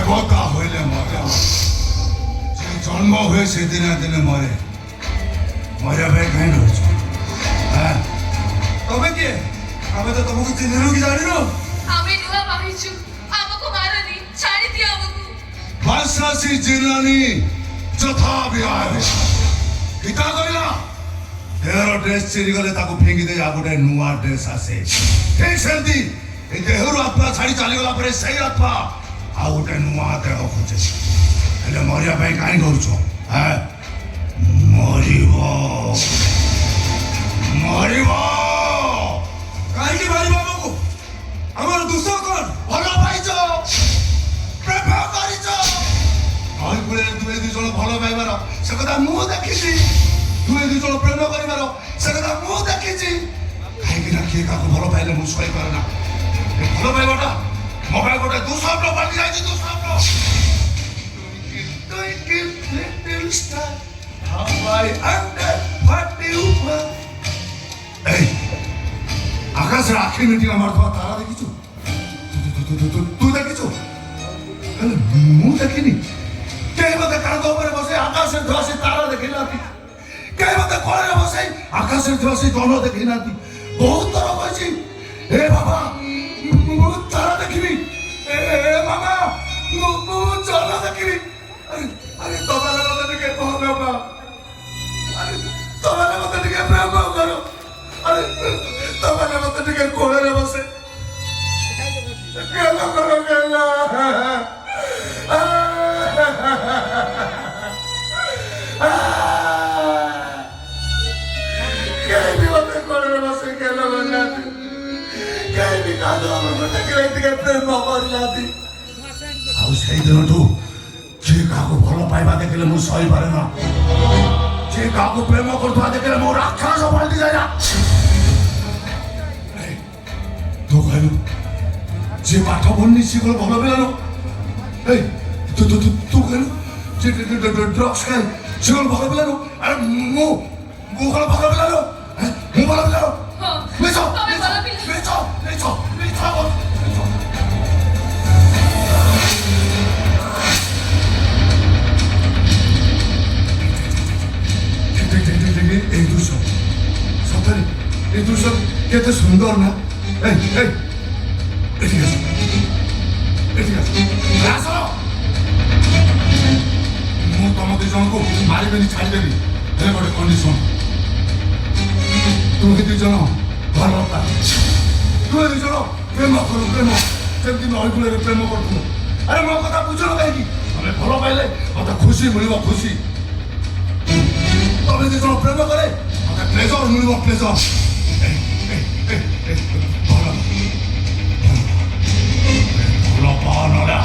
দেবতা হইলে মরে, যে জন্ম হয়ে সে দিনে দিনে মরে, মরিয়া ভাই কাহিনী হয়েছে। হ্যাঁ তবে কি আমি তো তোমাকে চিনিও কি জানি না। আমি নুয়া বাহিছু আমাকে মারনি ছাড়ি দিও আমাকে। ভাষাসী জিলানি যথা বিহারে গীতা কইলা দেহর ড্রেস চিରି ଗଲେ ତାକୁ ଫିଙ୍ଗି ଦେଇ ଆଉ ଗୋଟେ ନୂଆ ଡ୍ରେସ ଆସେ। ଠିକ ସେମିତି ଏଇ ଦେହରୁ ଆତ୍ମା ଛାଡି ଚାଲିଗଲା ପରେ ସେଇ ଆତ୍ମା ଆଉ ଗୋଟେ ନୂଆ ଦେହ ଖୋଜେ। ହେଲେ ମରିବା ପାଇଁ କାହିଁ କରୁଛ? ମରିବ ମରିବ। କାହିଁକି ମାରିବ ଆମକୁ? ଆମର ଦୋଷ କଣ? ଭଲ ପାଇଛ, ପ୍ରେମ କରିଛ। ନଈ କୂଳରେ ଦୁହେଁ ଦୁଇ ଜଣ ଭଲ ପାଇବାର ସେ କଥା ମୁଁ ଦେଖିଛି। ଦୁହେଁ ଦୁଇ ଜଣ ପ୍ରେମ କରିବାର ସେ କଥା ମୁଁ ଦେଖିଛି। କାହିଁକି ନା କିଏ କାହାକୁ ଭଲ ପାଇଲେ ମୁଁ ସହିପାରେ ନା। ଏ ଭଲ ପାଇବାଟା ମୋ ପାଇଁ ଗୋଟେ ଦୁଃସ୍ୱପ୍ନ ପାଲଟି ଯାଇଛି। ଦୁଃସ୍ୱପ୍ନ। Little star, how I wonder what you were. এই আকাশের আখি মিটিয়ে আমার তোমার তারা দেখিছো? তুই দেখিছো? ମୁଁ ଦେଖିନି। କେହି ମତେ କାନ୍ଦ ଉପରେ ବସେଇ ଆକାଶରେ ଥିବା ସେ ତାରା ଦେଖେଇ ନାହାନ୍ତି। କେହି ମତେ କୋଳରେ ବସେଇ ଆକାଶରେ ଥିବା ସେ ଜହ୍ନ ଦେଖେଇ ନାହାନ୍ତି। ବହୁତ ଥର କହିଛି ଏ ବାବା ମୁଁ ତାରା ଦେଖିବି, ଏ ମାମା ମୁଁ ଜହ୍ନ ଦେଖିବି। ଆରେ ତମେ ମତେ ଟିକେ କହ ବାବା, ଆରେ ତମେ ମତେ ଟିକେ ପ୍ରେମ କର, ଆରେ ତମେ ମତେ ଟିକେ କୋଳରେ ବସେ ଗେଲ କର ଗେଲ। କେହି ବି ମତେ କୋଳରେ ବସେ ଗେଲ କରିନାହାନ୍ତି। କେହି ବି କାନ୍ଦ ମତେ ଟିକେ ପ୍ରେମ କରିନାହାନ୍ତି। ଆଉ ସେଇ ଦିନଠୁ ଯିଏ କାହାକୁ ଭଲ ପାଇବା ଦେଖିଲେ ମୁଁ ସହିପାରେ ନା। ଯିଏ କାହାକୁ ପ୍ରେମ କରୁଥିବା ଦେଖିଲେ ମୁଁ ରାକ୍ଷସ ପାଲଟି ଯାଏ। ତୁ କହିଲୁ ଯିଏ ପାଠ ପଢୁନି ସିଏ କଣ ଭଲ ପିଲା ନୁହଁ? এই ତୁ କହିଲୁ ଯେ ଡ୍ରଗ୍ସ ଖାଏ ସିଏ କଣ ଭଲ ପିଲା ନୁହଁ? ଆରେ ମୁଁ କଣ ଭଲ ପିଲା ନୁହଁ? ମୁଁ ଭଲ ପିଲା ନୁହଁ? ମିଛ ତମେ ଭଲ ପିଲା। ମିଛ ମିଛ ମିଛ এই দৃশ্য সତରେ এই দৃশ্য কেতে সুন্দর না? এই এই এদিকে আসো, এদিকে আসো, আস। ମୁଁ ତମ ଦି ଜଣଙ୍କୁ ମାରିବେନି ଛାଡ଼ିଦେବି, ହେଲେ ଗୋଟେ କଣ୍ଡିସନ। ତୁମେ ଦି ଜଣ ଭଲ ପାଅ, ତୁମେ ଦି ଜଣ ପ୍ରେମ କର, ପ୍ରେମ ଯେମିତି ନଈ କୂଳରେ ପ୍ରେମ କରୁଥିଲ। ଆରେ ମୋ କଥା ବୁଝୁନ କାହିଁକି? ତମେ ଭଲ ପାଇଲେ ମତେ ଖୁସି ମିଳିବ, ଖୁସି। ତମେ ଦି ଜଣ ପ୍ରେମ କରେ ମତେ ପ୍ଲେଜର ମିଳିବ, ପ୍ଲେଜର। ଭଲ ଭଲ ପାଅ ନହେଲେ